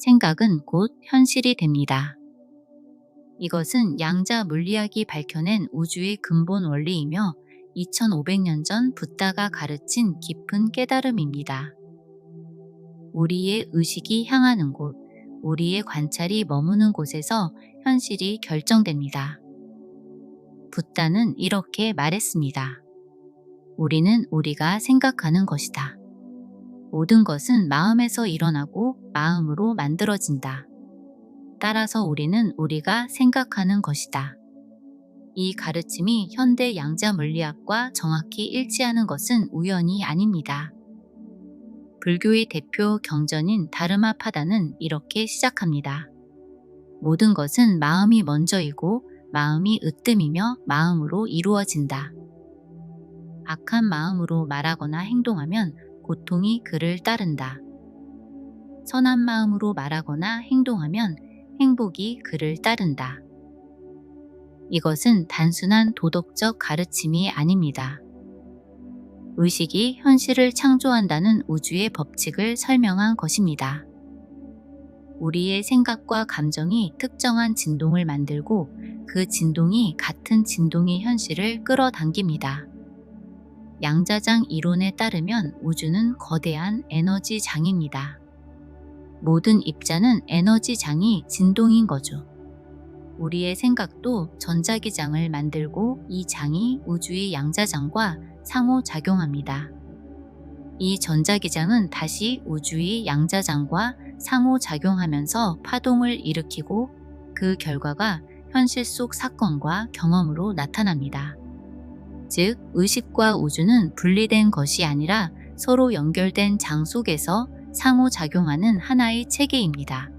생각은 곧 현실이 됩니다. 이것은 양자 물리학이 밝혀낸 우주의 근본 원리이며 2500년 전 붓다가 가르친 깊은 깨달음입니다. 우리의 의식이 향하는 곳, 우리의 관찰이 머무는 곳에서 현실이 결정됩니다. 붓다는 이렇게 말했습니다. 우리는 우리가 생각하는 것이다. 모든 것은 마음에서 일어나고 마음으로 만들어진다. 따라서 우리는 우리가 생각하는 것이다. 이 가르침이 현대 양자 물리학과 정확히 일치하는 것은 우연이 아닙니다. 불교의 대표 경전인 다르마파다는 이렇게 시작합니다. 모든 것은 마음이 먼저이고 마음이 으뜸이며 마음으로 이루어진다. 악한 마음으로 말하거나 행동하면 고통이 그를 따른다. 선한 마음으로 말하거나 행동하면 행복이 그를 따른다. 이것은 단순한 도덕적 가르침이 아닙니다. 의식이 현실을 창조한다는 우주의 법칙을 설명한 것입니다. 우리의 생각과 감정이 특정한 진동을 만들고 그 진동이 같은 진동의 현실을 끌어당깁니다. 양자장 이론에 따르면 우주는 거대한 에너지장입니다. 모든 입자는 에너지장이 진동인 거죠. 우리의 생각도 전자기장을 만들고 이 장이 우주의 양자장과 상호작용합니다. 이 전자기장은 다시 우주의 양자장과 상호작용하면서 파동을 일으키고 그 결과가 현실 속 사건과 경험으로 나타납니다. 즉, 의식과 우주는 분리된 것이 아니라 서로 연결된 장 속에서 상호작용하는 하나의 체계입니다.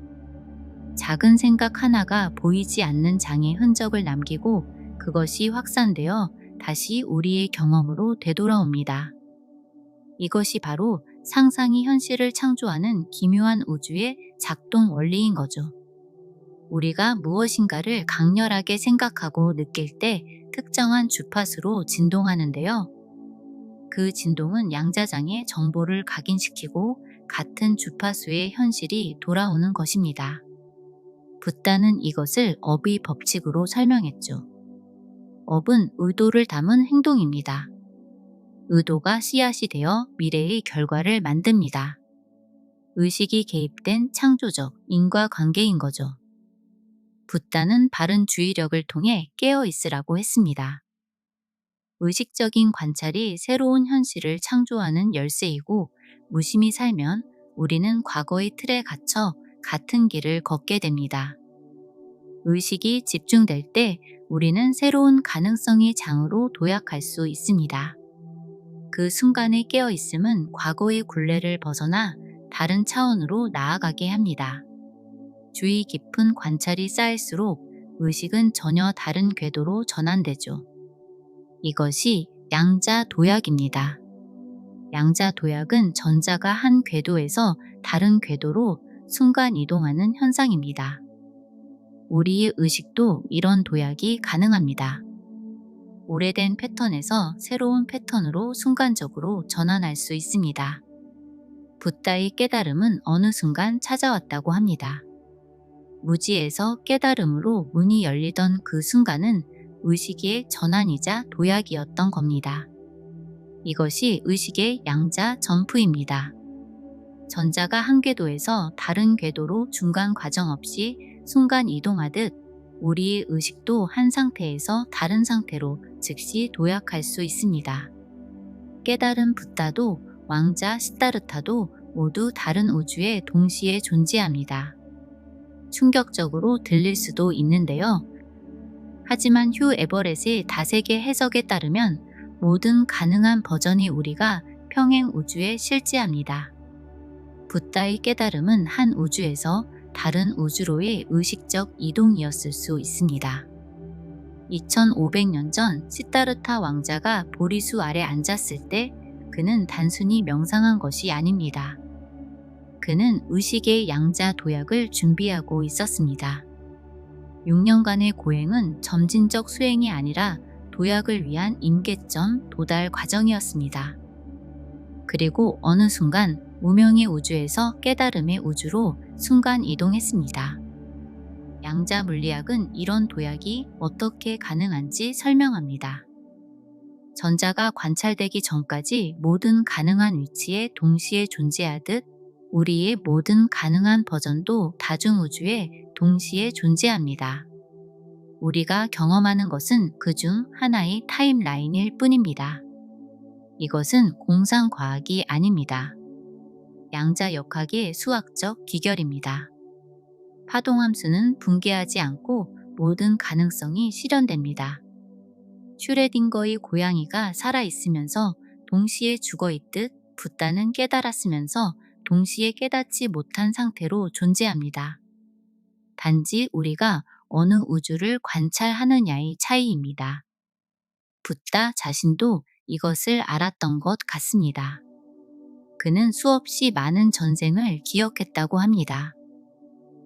작은 생각 하나가 보이지 않는 장의 흔적을 남기고 그것이 확산되어 다시 우리의 경험으로 되돌아옵니다. 이것이 바로 상상이 현실을 창조하는 기묘한 우주의 작동 원리인 거죠. 우리가 무엇인가를 강렬하게 생각하고 느낄 때 특정한 주파수로 진동하는데요. 그 진동은 양자장에 정보를 각인시키고 같은 주파수의 현실이 돌아오는 것입니다. 붓다는 이것을 업의 법칙으로 설명했죠. 업은 의도를 담은 행동입니다. 의도가 씨앗이 되어 미래의 결과를 만듭니다. 의식이 개입된 창조적 인과관계인 거죠. 붓다는 바른 주의력을 통해 깨어 있으라고 했습니다. 의식적인 관찰이 새로운 현실을 창조하는 열쇠이고 무심히 살면 우리는 과거의 틀에 갇혀 같은 길을 걷게 됩니다. 의식이 집중될 때 우리는 새로운 가능성의 장으로 도약할 수 있습니다. 그 순간의 깨어있음은 과거의 굴레를 벗어나 다른 차원으로 나아가게 합니다. 주의 깊은 관찰이 쌓일수록 의식은 전혀 다른 궤도로 전환되죠. 이것이 양자 도약입니다. 양자 도약은 전자가 한 궤도에서 다른 궤도로 순간 이동하는 현상입니다. 우리의 의식도 이런 도약이 가능합니다. 오래된 패턴에서 새로운 패턴으로 순간적으로 전환할 수 있습니다. 붓다의 깨달음은 어느 순간 찾아왔다고 합니다. 무지에서 깨달음으로 문이 열리던 그 순간은 의식의 전환이자 도약이었던 겁니다. 이것이 의식의 양자 점프입니다. 전자가 한 궤도에서 다른 궤도로 중간 과정 없이 순간 이동하듯 우리의 의식도 한 상태에서 다른 상태로 즉시 도약할 수 있습니다. 깨달은 붓다도 왕자 시다르타도 모두 다른 우주에 동시에 존재합니다. 충격적으로 들릴 수도 있는데요. 하지만 휴 에버렛의 다세계 해석에 따르면 모든 가능한 버전의 우리가 평행 우주에 실제합니다. 붓다의 깨달음은 한 우주에서 다른 우주로의 의식적 이동이었을 수 있습니다. 2500년 전 시다르타 왕자가 보리수 아래 앉았을 때 그는 단순히 명상한 것이 아닙니다. 그는 의식의 양자 도약을 준비하고 있었습니다. 6년간의 고행은 점진적 수행이 아니라 도약을 위한 임계점 도달 과정이었습니다. 그리고 어느 순간 무명의 우주에서 깨달음의 우주로 순간 이동했습니다. 양자 물리학은 이런 도약이 어떻게 가능한지 설명합니다. 전자가 관찰되기 전까지 모든 가능한 위치에 동시에 존재하듯 우리의 모든 가능한 버전도 다중우주에 동시에 존재합니다. 우리가 경험하는 것은 그중 하나의 타임라인일 뿐입니다. 이것은 공상과학이 아닙니다. 양자역학의 수학적 기결입니다. 파동함수는 붕괴하지 않고 모든 가능성이 실현됩니다. 슈레딩거의 고양이가 살아있으면서 동시에 죽어있듯 붓다는 깨달았으면서 동시에 깨닫지 못한 상태로 존재합니다. 단지 우리가 어느 우주를 관찰하느냐의 차이입니다. 붓다 자신도 이것을 알았던 것 같습니다. 그는 수없이 많은 전생을 기억했다고 합니다.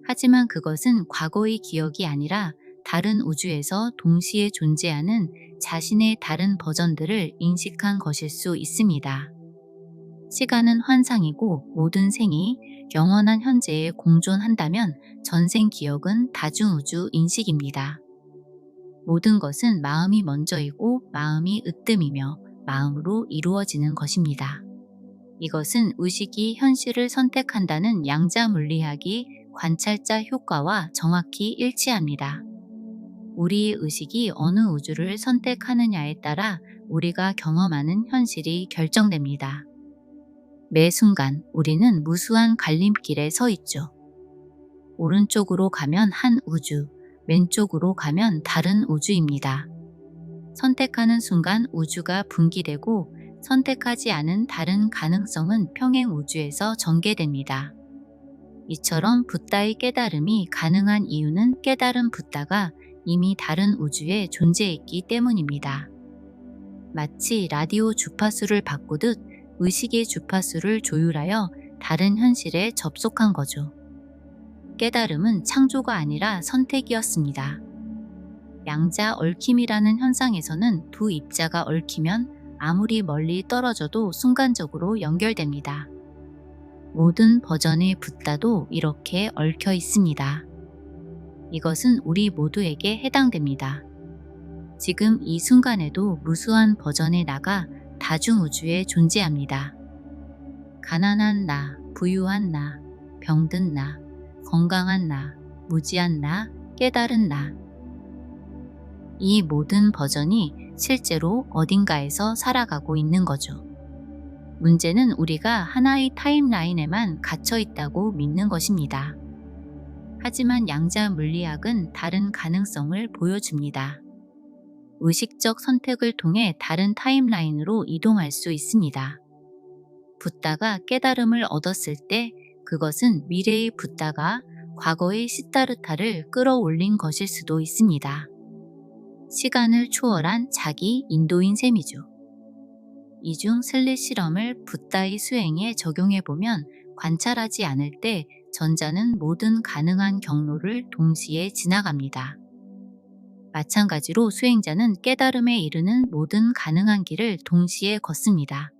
하지만 그것은 과거의 기억이 아니라 다른 우주에서 동시에 존재하는 자신의 다른 버전들을 인식한 것일 수 있습니다. 시간은 환상이고 모든 생이 영원한 현재에 공존한다면 전생 기억은 다중우주 인식입니다. 모든 것은 마음이 먼저이고 마음이 으뜸이며 마음으로 이루어지는 것입니다. 이것은 의식이 현실을 선택한다는 양자 물리학이 관찰자 효과와 정확히 일치합니다. 우리의 의식이 어느 우주를 선택하느냐에 따라 우리가 경험하는 현실이 결정됩니다. 매 순간 우리는 무수한 갈림길에 서 있죠. 오른쪽으로 가면 한 우주, 왼쪽으로 가면 다른 우주입니다. 선택하는 순간 우주가 분기되고 선택하지 않은 다른 가능성은 평행 우주에서 전개됩니다. 이처럼 붓다의 깨달음이 가능한 이유는 깨달은 붓다가 이미 다른 우주에 존재했기 때문입니다. 마치 라디오 주파수를 바꾸듯 의식의 주파수를 조율하여 다른 현실에 접속한 거죠. 깨달음은 창조가 아니라 선택이었습니다. 양자 얽힘이라는 현상에서는 두 입자가 얽히면 아무리 멀리 떨어져도 순간적으로 연결됩니다. 모든 버전의 붓다도 이렇게 얽혀 있습니다. 이것은 우리 모두에게 해당됩니다. 지금 이 순간에도 무수한 버전의 나가 다중우주에 존재합니다. 가난한 나, 부유한 나, 병든 나, 건강한 나, 무지한 나, 깨달은 나. 이 모든 버전이 실제로 어딘가에서 살아가고 있는 거죠. 문제는 우리가 하나의 타임라인에만 갇혀 있다고 믿는 것입니다. 하지만 양자 물리학은 다른 가능성을 보여줍니다. 의식적 선택을 통해 다른 타임라인으로 이동할 수 있습니다. 붓다가 깨달음을 얻었을 때 그것은 미래의 붓다가 과거의 시타르타를 끌어올린 것일 수도 있습니다. 시간을 초월한 자기 인도인 셈이죠. 이중 슬릿 실험을 붓다의 수행에 적용해보면 관찰하지 않을 때 전자는 모든 가능한 경로를 동시에 지나갑니다. 마찬가지로 수행자는 깨달음에 이르는 모든 가능한 길을 동시에 걷습니다.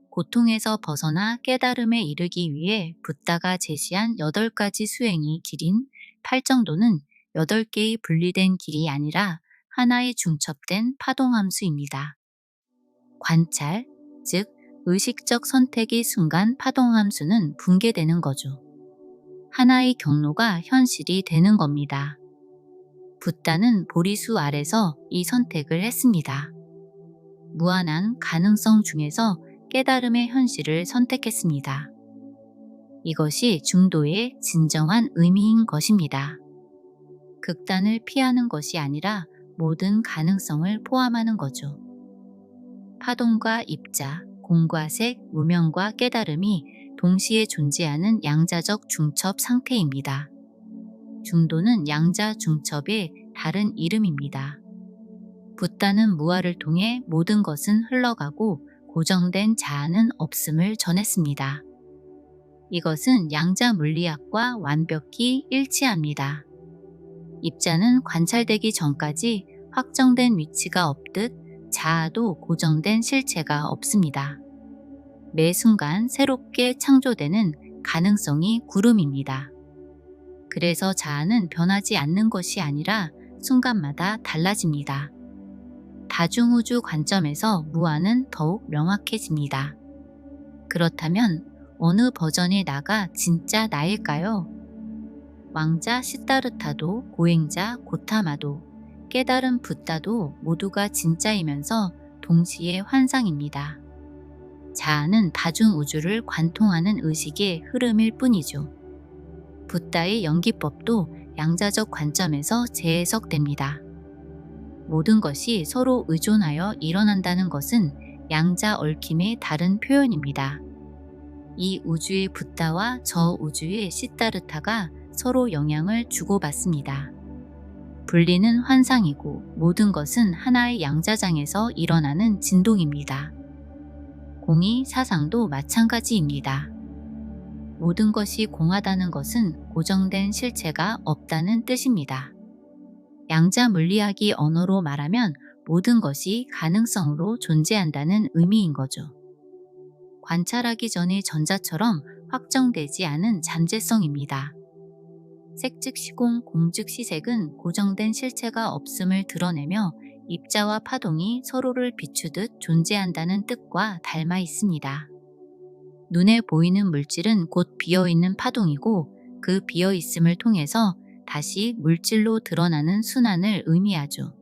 고통에서 벗어나 깨달음에 이르기 위해 붓다가 제시한 8가지 수행의 길인 팔정도는 8개의 분리된 길이 아니라 하나의 중첩된 파동함수입니다. 관찰, 즉 의식적 선택의 순간 파동함수는 붕괴되는 거죠. 하나의 경로가 현실이 되는 겁니다. 붓다는 보리수 아래서 이 선택을 했습니다. 무한한 가능성 중에서 깨달음의 현실을 선택했습니다. 이것이 중도의 진정한 의미인 것입니다. 극단을 피하는 것이 아니라 모든 가능성을 포함하는 거죠. 파동과 입자, 공과 색, 무명과 깨달음이 동시에 존재하는 양자적 중첩 상태입니다. 중도는 양자 중첩의 다른 이름입니다. 붓다는 무아를 통해 모든 것은 흘러가고 고정된 자아는 없음을 전했습니다. 이것은 양자 물리학과 완벽히 일치합니다. 입자는 관찰되기 전까지 확정된 위치가 없듯 자아도 고정된 실체가 없습니다. 매 순간 새롭게 창조되는 가능성이 구름입니다. 그래서 자아는 변하지 않는 것이 아니라 순간마다 달라집니다. 다중우주 관점에서 무한은 더욱 명확해집니다. 그렇다면 어느 버전의 나가 진짜 나일까요? 왕자 시다르타도, 고행자 고타마도, 깨달은 붓다도 모두가 진짜이면서 동시에 환상입니다. 자아는 다중우주를 관통하는 의식의 흐름일 뿐이죠. 붓다의 연기법도 양자적 관점에서 재해석됩니다. 모든 것이 서로 의존하여 일어난다는 것은 양자 얽힘의 다른 표현입니다. 이 우주의 붓다와 저 우주의 시다르타가 서로 영향을 주고받습니다. 분리는 환상이고 모든 것은 하나의 양자장에서 일어나는 진동입니다. 공의 사상도 마찬가지입니다. 모든 것이 공하다는 것은 고정된 실체가 없다는 뜻입니다. 양자 물리학이 언어로 말하면 모든 것이 가능성으로 존재한다는 의미인 거죠. 관찰하기 전의 전자처럼 확정되지 않은 잠재성입니다. 색즉 시공, 공즉 시색은 고정된 실체가 없음을 드러내며 입자와 파동이 서로를 비추듯 존재한다는 뜻과 닮아 있습니다. 눈에 보이는 물질은 곧 비어있는 파동이고 그 비어있음을 통해서 다시 물질로 드러나는 순환을 의미하죠.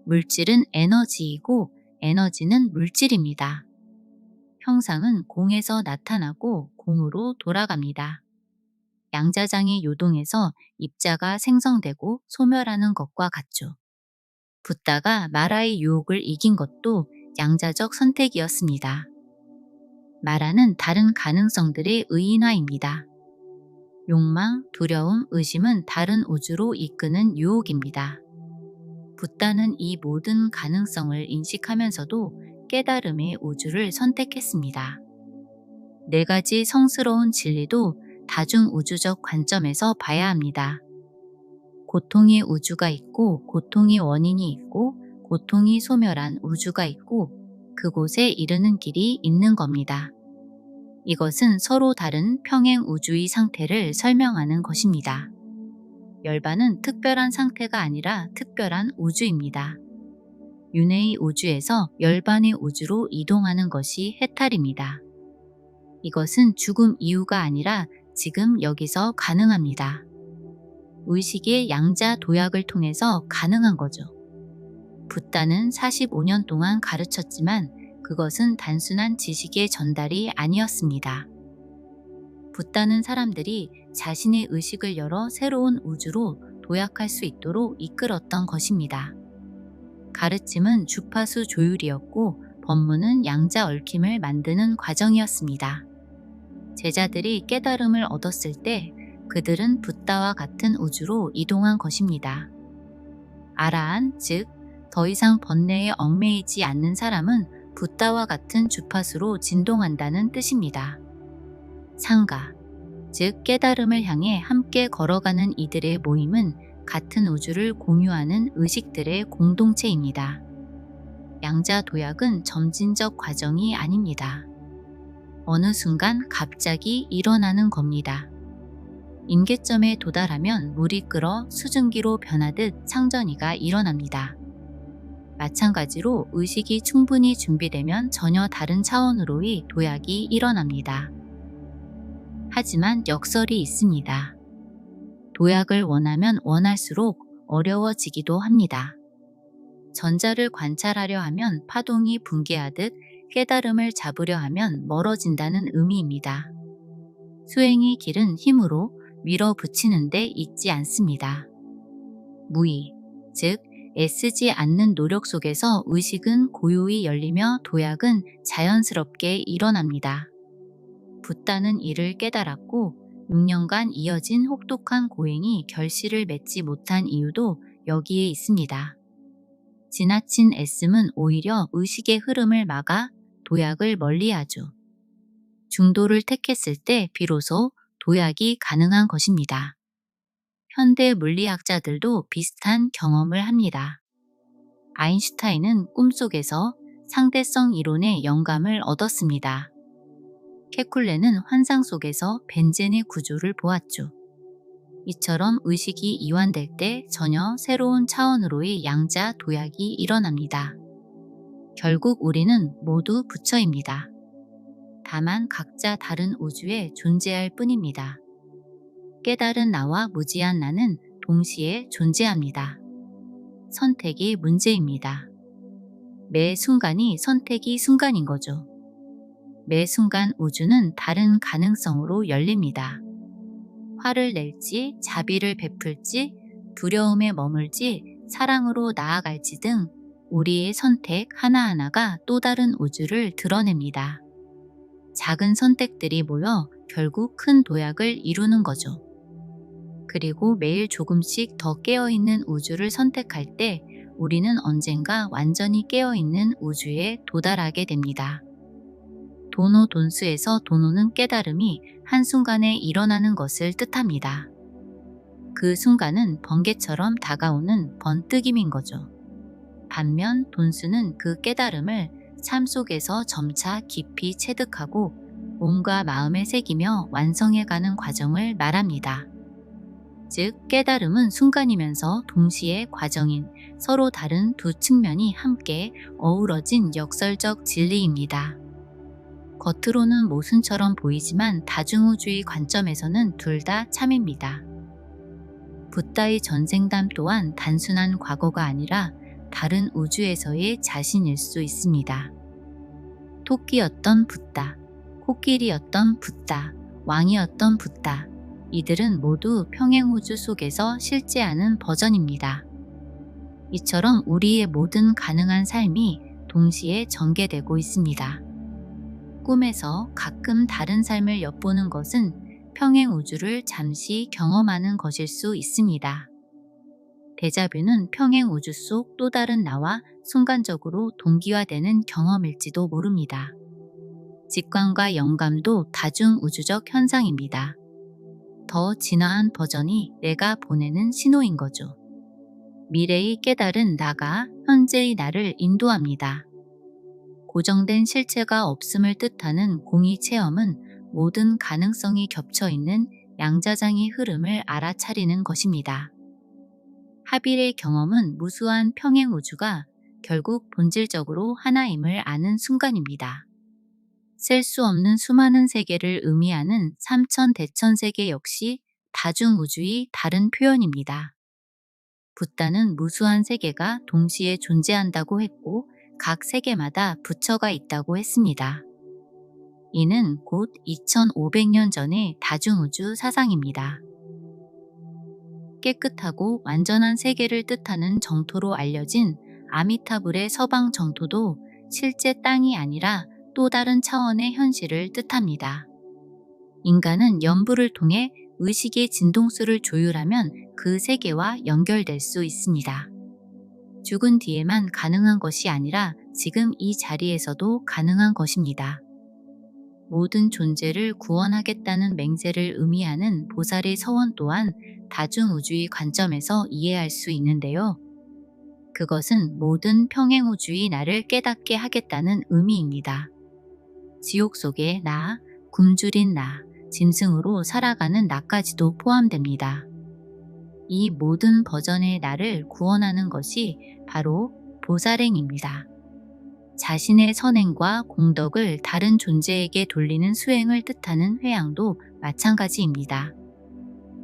물질은 에너지이고 에너지는 물질입니다. 형상은 공에서 나타나고 공으로 돌아갑니다. 양자장의 요동에서 입자가 생성되고 소멸하는 것과 같죠. 붓다가 마라의 유혹을 이긴 것도 양자적 선택이었습니다. 마라는 다른 가능성들의 의인화입니다. 욕망, 두려움, 의심은 다른 우주로 이끄는 유혹입니다. 붓다는 이 모든 가능성을 인식하면서도 깨달음의 우주를 선택했습니다. 네 가지 성스러운 진리도 다중우주적 관점에서 봐야 합니다. 고통의 우주가 있고 고통의 원인이 있고 고통이 소멸한 우주가 있고 그곳에 이르는 길이 있는 겁니다. 이것은 서로 다른 평행 우주의 상태를 설명하는 것입니다. 열반은 특별한 상태가 아니라 특별한 우주입니다. 윤회의 우주에서 열반의 우주로 이동하는 것이 해탈입니다. 이것은 죽음 이후가 아니라 지금 여기서 가능합니다. 의식의 양자 도약을 통해서 가능한 거죠. 붓다는 45년 동안 가르쳤지만 그것은 단순한 지식의 전달이 아니었습니다. 붓다는 사람들이 자신의 의식을 열어 새로운 우주로 도약할 수 있도록 이끌었던 것입니다. 가르침은 주파수 조율이었고 법문은 양자 얽힘을 만드는 과정이었습니다. 제자들이 깨달음을 얻었을 때 그들은 붓다와 같은 우주로 이동한 것입니다. 아라한, 즉 더 이상 번뇌에 얽매이지 않는 사람은 붓다와 같은 주파수로 진동한다는 뜻입니다. 상가, 즉 깨달음을 향해 함께 걸어가는 이들의 모임은 같은 우주를 공유하는 의식들의 공동체입니다. 양자 도약은 점진적 과정이 아닙니다. 어느 순간 갑자기 일어나는 겁니다. 임계점에 도달하면 물이 끓어 수증기로 변하듯 창전이가 일어납니다. 마찬가지로 의식이 충분히 준비되면 전혀 다른 차원으로의 도약이 일어납니다. 하지만 역설이 있습니다. 도약을 원하면 원할수록 어려워지기도 합니다. 전자를 관찰하려 하면 파동이 붕괴하듯 깨달음을 잡으려 하면 멀어진다는 의미입니다. 수행의 길은 힘으로 밀어붙이는 데 있지 않습니다. 무의, 즉 애쓰지 않는 노력 속에서 의식은 고요히 열리며 도약은 자연스럽게 일어납니다. 붓다는 이를 깨달았고 6년간 이어진 혹독한 고행이 결실을 맺지 못한 이유도 여기에 있습니다. 지나친 애씀은 오히려 의식의 흐름을 막아 도약을 멀리하죠. 중도를 택했을 때 비로소 도약이 가능한 것입니다. 현대 물리학자들도 비슷한 경험을 합니다. 아인슈타인은 꿈속에서 상대성 이론의 영감을 얻었습니다. 케쿨레는 환상 속에서 벤젠의 구조를 보았죠. 이처럼 의식이 이완될 때 전혀 새로운 차원으로의 양자 도약이 일어납니다. 결국 우리는 모두 부처입니다. 다만 각자 다른 우주에 존재할 뿐입니다. 깨달은 나와 무지한 나는 동시에 존재합니다. 선택이 문제입니다. 매 순간이 선택이 순간인 거죠. 매 순간 우주는 다른 가능성으로 열립니다. 화를 낼지, 자비를 베풀지, 두려움에 머물지, 사랑으로 나아갈지 등 우리의 선택 하나하나가 또 다른 우주를 드러냅니다. 작은 선택들이 모여 결국 큰 도약을 이루는 거죠. 그리고 매일 조금씩 더 깨어있는 우주를 선택할 때 우리는 언젠가 완전히 깨어있는 우주에 도달하게 됩니다. 도노 돈수에서 도노는 깨달음이 한순간에 일어나는 것을 뜻합니다. 그 순간은 번개처럼 다가오는 번뜩임인 거죠. 반면 돈수는 그 깨달음을 삶 속에서 점차 깊이 체득하고 몸과 마음에 새기며 완성해가는 과정을 말합니다. 즉, 깨달음은 순간이면서 동시에 과정인 서로 다른 두 측면이 함께 어우러진 역설적 진리입니다. 겉으로는 모순처럼 보이지만 다중우주의 관점에서는 둘 다 참입니다. 붓다의 전생담 또한 단순한 과거가 아니라 다른 우주에서의 자신일 수 있습니다. 토끼였던 붓다, 코끼리였던 붓다, 왕이었던 붓다, 이들은 모두 평행우주 속에서 실제하는 버전입니다. 이처럼 우리의 모든 가능한 삶이 동시에 전개되고 있습니다. 꿈에서 가끔 다른 삶을 엿보는 것은 평행우주를 잠시 경험하는 것일 수 있습니다. 데자뷰는 평행우주 속 또 다른 나와 순간적으로 동기화되는 경험일지도 모릅니다. 직관과 영감도 다중우주적 현상입니다. 더 진화한 버전이 내가 보내는 신호인 거죠. 미래의 깨달은 나가 현재의 나를 인도합니다. 고정된 실체가 없음을 뜻하는 공의 체험은 모든 가능성이 겹쳐있는 양자장의 흐름을 알아차리는 것입니다. 하빌의 경험은 무수한 평행우주가 결국 본질적으로 하나임을 아는 순간입니다. 셀 수 없는 수많은 세계를 의미하는 삼천대천세계 역시 다중우주의 다른 표현입니다. 붓다는 무수한 세계가 동시에 존재한다고 했고 각 세계마다 부처가 있다고 했습니다. 이는 곧 2500년 전의 다중우주 사상입니다. 깨끗하고 완전한 세계를 뜻하는 정토로 알려진 아미타불의 서방 정토도 실제 땅이 아니라 또 다른 차원의 현실을 뜻합니다. 인간은 연부를 통해 의식의 진동수를 조율하면 그 세계와 연결될 수 있습니다. 죽은 뒤에만 가능한 것이 아니라 지금 이 자리에서도 가능한 것입니다. 모든 존재를 구원하겠다는 맹세를 의미하는 보살의 서원 또한 다중우주의 관점에서 이해할 수 있는데요. 그것은 모든 평행우주의 나를 깨닫게 하겠다는 의미입니다. 지옥 속의 나, 굶주린 나, 짐승으로 살아가는 나까지도 포함됩니다. 이 모든 버전의 나를 구원하는 것이 바로 보살행입니다. 자신의 선행과 공덕을 다른 존재에게 돌리는 수행을 뜻하는 회양도 마찬가지입니다.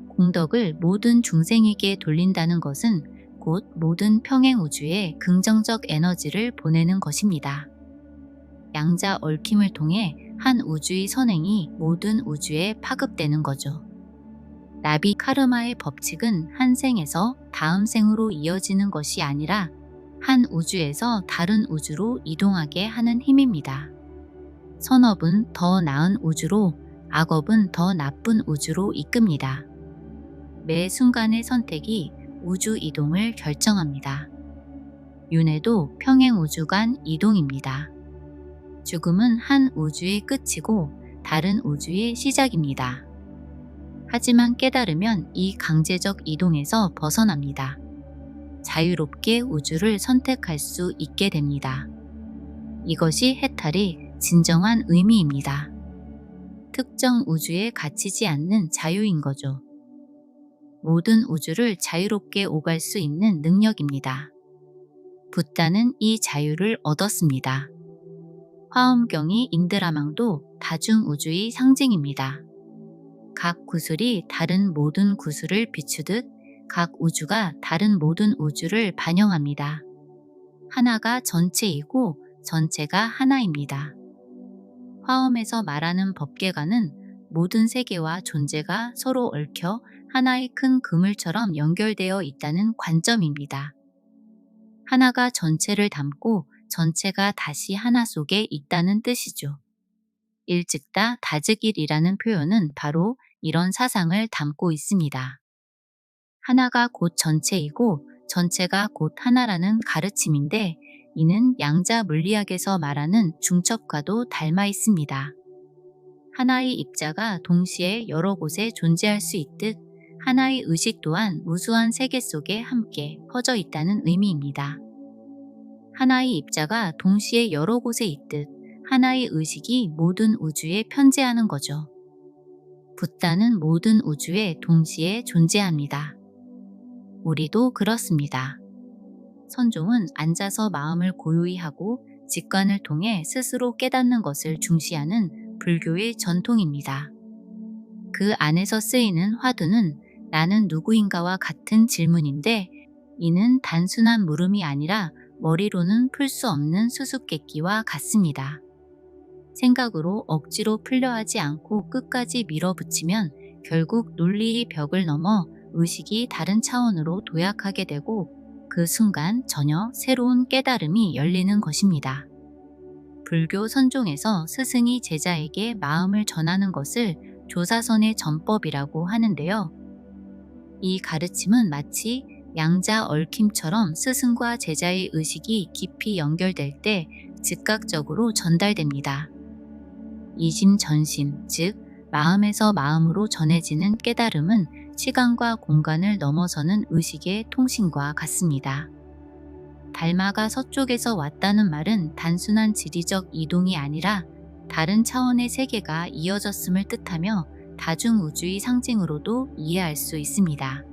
공덕을 모든 중생에게 돌린다는 것은 곧 모든 평행우주에 긍정적 에너지를 보내는 것입니다. 양자 얽힘을 통해 한 우주의 선행이 모든 우주에 파급되는 거죠. 나비 카르마의 법칙은 한 생에서 다음 생으로 이어지는 것이 아니라 한 우주에서 다른 우주로 이동하게 하는 힘입니다. 선업은 더 나은 우주로, 악업은 더 나쁜 우주로 이끕니다. 매 순간의 선택이 우주 이동을 결정합니다. 윤회도 평행우주 간 이동입니다. 죽음은 한 우주의 끝이고 다른 우주의 시작입니다. 하지만 깨달으면 이 강제적 이동에서 벗어납니다. 자유롭게 우주를 선택할 수 있게 됩니다. 이것이 해탈의 진정한 의미입니다. 특정 우주에 갇히지 않는 자유인 거죠. 모든 우주를 자유롭게 오갈 수 있는 능력입니다. 붓다는 이 자유를 얻었습니다. 화엄경이 인드라망도 다중우주의 상징입니다. 각 구슬이 다른 모든 구슬을 비추듯 각 우주가 다른 모든 우주를 반영합니다. 하나가 전체이고 전체가 하나입니다. 화엄에서 말하는 법계관은 모든 세계와 존재가 서로 얽혀 하나의 큰 그물처럼 연결되어 있다는 관점입니다. 하나가 전체를 담고 전체가 다시 하나 속에 있다는 뜻이죠. 일즉다 다즉일이라는 표현은 바로 이런 사상을 담고 있습니다. 하나가 곧 전체이고 전체가 곧 하나라는 가르침인데 이는 양자 물리학에서 말하는 중첩과도 닮아 있습니다. 하나의 입자가 동시에 여러 곳에 존재할 수 있듯 하나의 의식 또한 무수한 세계 속에 함께 퍼져 있다는 의미입니다. 하나의 입자가 동시에 여러 곳에 있듯 하나의 의식이 모든 우주에 편재하는 거죠. 붓다는 모든 우주에 동시에 존재합니다. 우리도 그렇습니다. 선종은 앉아서 마음을 고요히 하고 직관을 통해 스스로 깨닫는 것을 중시하는 불교의 전통입니다. 그 안에서 쓰이는 화두는 나는 누구인가와 같은 질문인데 이는 단순한 물음이 아니라 머리로는 풀 수 없는 수수께끼와 같습니다. 생각으로 억지로 풀려 하지 않고 끝까지 밀어붙이면 결국 논리의 벽을 넘어 의식이 다른 차원으로 도약하게 되고 그 순간 전혀 새로운 깨달음이 열리는 것입니다. 불교 선종에서 스승이 제자에게 마음을 전하는 것을 조사선의 전법이라고 하는데요. 이 가르침은 마치 양자 얽힘처럼 스승과 제자의 의식이 깊이 연결될 때 즉각적으로 전달됩니다. 이심전심, 즉 마음에서 마음으로 전해지는 깨달음은 시간과 공간을 넘어서는 의식의 통신과 같습니다. 달마가 서쪽에서 왔다는 말은 단순한 지리적 이동이 아니라 다른 차원의 세계가 이어졌음을 뜻하며 다중우주의 상징으로도 이해할 수 있습니다.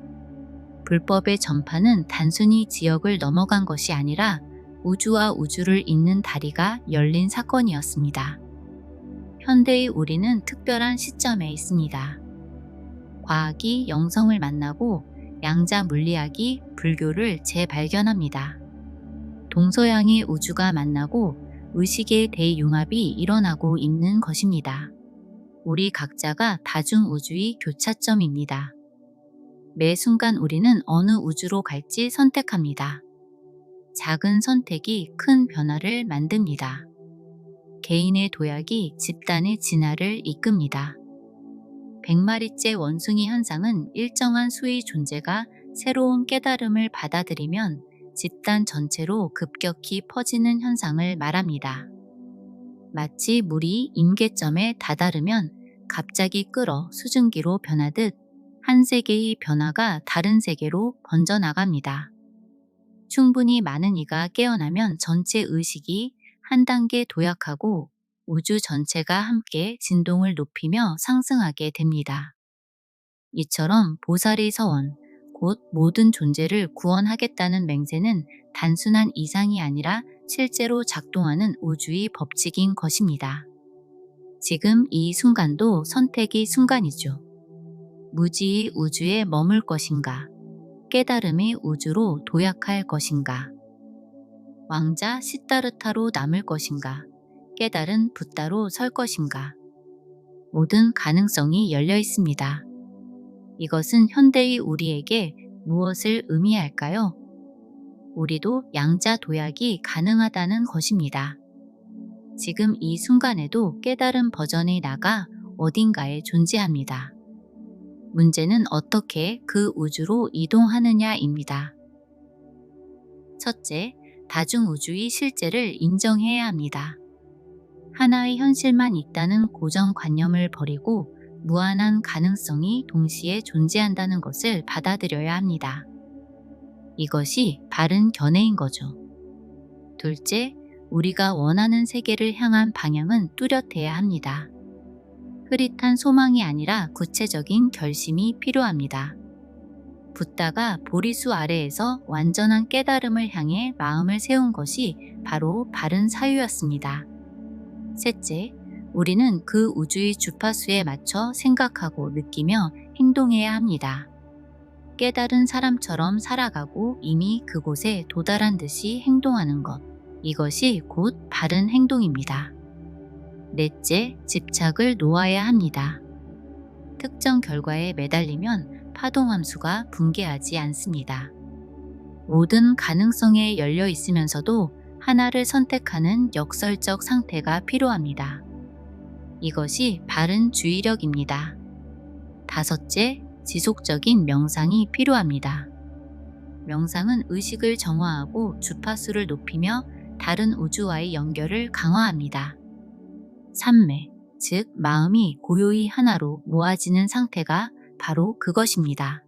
불법의 전파는 단순히 지역을 넘어간 것이 아니라 우주와 우주를 잇는 다리가 열린 사건이었습니다. 현대의 우리는 특별한 시점에 있습니다. 과학이 영성을 만나고 양자 물리학이 불교를 재발견합니다. 동서양의 우주가 만나고 의식의 대융합이 일어나고 있는 것입니다. 우리 각자가 다중우주의 교차점입니다. 매 순간 우리는 어느 우주로 갈지 선택합니다. 작은 선택이 큰 변화를 만듭니다. 개인의 도약이 집단의 진화를 이끕니다. 100마리째 원숭이 현상은 일정한 수의 존재가 새로운 깨달음을 받아들이면 집단 전체로 급격히 퍼지는 현상을 말합니다. 마치 물이 임계점에 다다르면 갑자기 끓어 수증기로 변하듯 한 세계의 변화가 다른 세계로 번져나갑니다. 충분히 많은 이가 깨어나면 전체 의식이 한 단계 도약하고 우주 전체가 함께 진동을 높이며 상승하게 됩니다. 이처럼 보살의 서원, 곧 모든 존재를 구원하겠다는 맹세는 단순한 이상이 아니라 실제로 작동하는 우주의 법칙인 것입니다. 지금 이 순간도 선택의 순간이죠. 무지의 우주에 머물 것인가, 깨달음의 우주로 도약할 것인가, 왕자 시다르타로 남을 것인가, 깨달은 붓다로 설 것인가. 모든 가능성이 열려 있습니다. 이것은 현대의 우리에게 무엇을 의미할까요? 우리도 양자 도약이 가능하다는 것입니다. 지금 이 순간에도 깨달은 버전이 나가 어딘가에 존재합니다. 문제는 어떻게 그 우주로 이동하느냐입니다. 첫째, 다중우주의 실제를 인정해야 합니다. 하나의 현실만 있다는 고정관념을 버리고 무한한 가능성이 동시에 존재한다는 것을 받아들여야 합니다. 이것이 바른 견해인 거죠. 둘째, 우리가 원하는 세계를 향한 방향은 뚜렷해야 합니다. 흐릿한 소망이 아니라 구체적인 결심이 필요합니다. 붓다가 보리수 아래에서 완전한 깨달음을 향해 마음을 세운 것이 바로 바른 사유였습니다. 셋째, 우리는 그 우주의 주파수에 맞춰 생각하고 느끼며 행동해야 합니다. 깨달은 사람처럼 살아가고 이미 그곳에 도달한 듯이 행동하는 것. 이것이 곧 바른 행동입니다. 넷째, 집착을 놓아야 합니다. 특정 결과에 매달리면 파동함수가 붕괴하지 않습니다. 모든 가능성에 열려 있으면서도 하나를 선택하는 역설적 상태가 필요합니다. 이것이 바른 주의력입니다. 다섯째, 지속적인 명상이 필요합니다. 명상은 의식을 정화하고 주파수를 높이며 다른 우주와의 연결을 강화합니다. 삼매, 즉 마음이 고요히 하나로 모아지는 상태가 바로 그것입니다.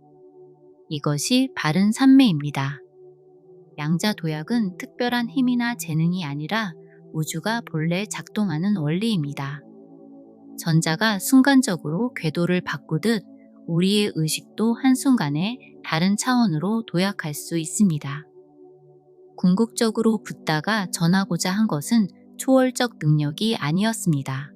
이것이 바른 삼매입니다. 양자도약은 특별한 힘이나 재능이 아니라 우주가 본래 작동하는 원리입니다. 전자가 순간적으로 궤도를 바꾸듯 우리의 의식도 한순간에 다른 차원으로 도약할 수 있습니다. 궁극적으로 붓다가 전하고자 한 것은 초월적 능력이 아니었습니다.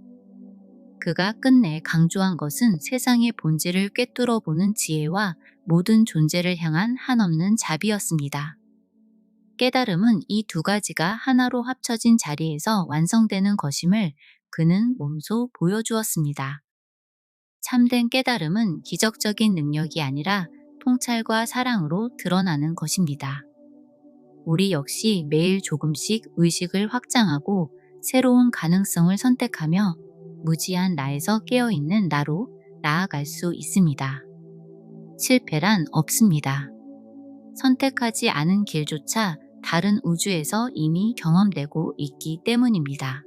그가 끝내 강조한 것은 세상의 본질을 꿰뚫어 보는 지혜와 모든 존재를 향한 한없는 자비였습니다. 깨달음은 이 두 가지가 하나로 합쳐진 자리에서 완성되는 것임을 그는 몸소 보여주었습니다. 참된 깨달음은 기적적인 능력이 아니라 통찰과 사랑으로 드러나는 것입니다. 우리 역시 매일 조금씩 의식을 확장하고 새로운 가능성을 선택하며 무지한 나에서 깨어있는 나로 나아갈 수 있습니다. 실패란 없습니다. 선택하지 않은 길조차 다른 우주에서 이미 경험되고 있기 때문입니다.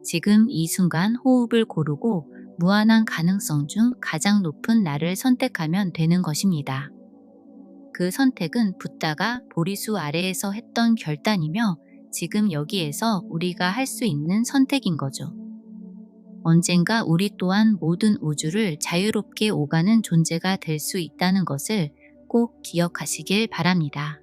지금 이 순간 호흡을 고르고 무한한 가능성 중 가장 높은 나를 선택하면 되는 것입니다. 그 선택은 붓다가 보리수 아래에서 했던 결단이며 지금 여기에서 우리가 할 수 있는 선택인 거죠. 언젠가 우리 또한 모든 우주를 자유롭게 오가는 존재가 될 수 있다는 것을 꼭 기억하시길 바랍니다.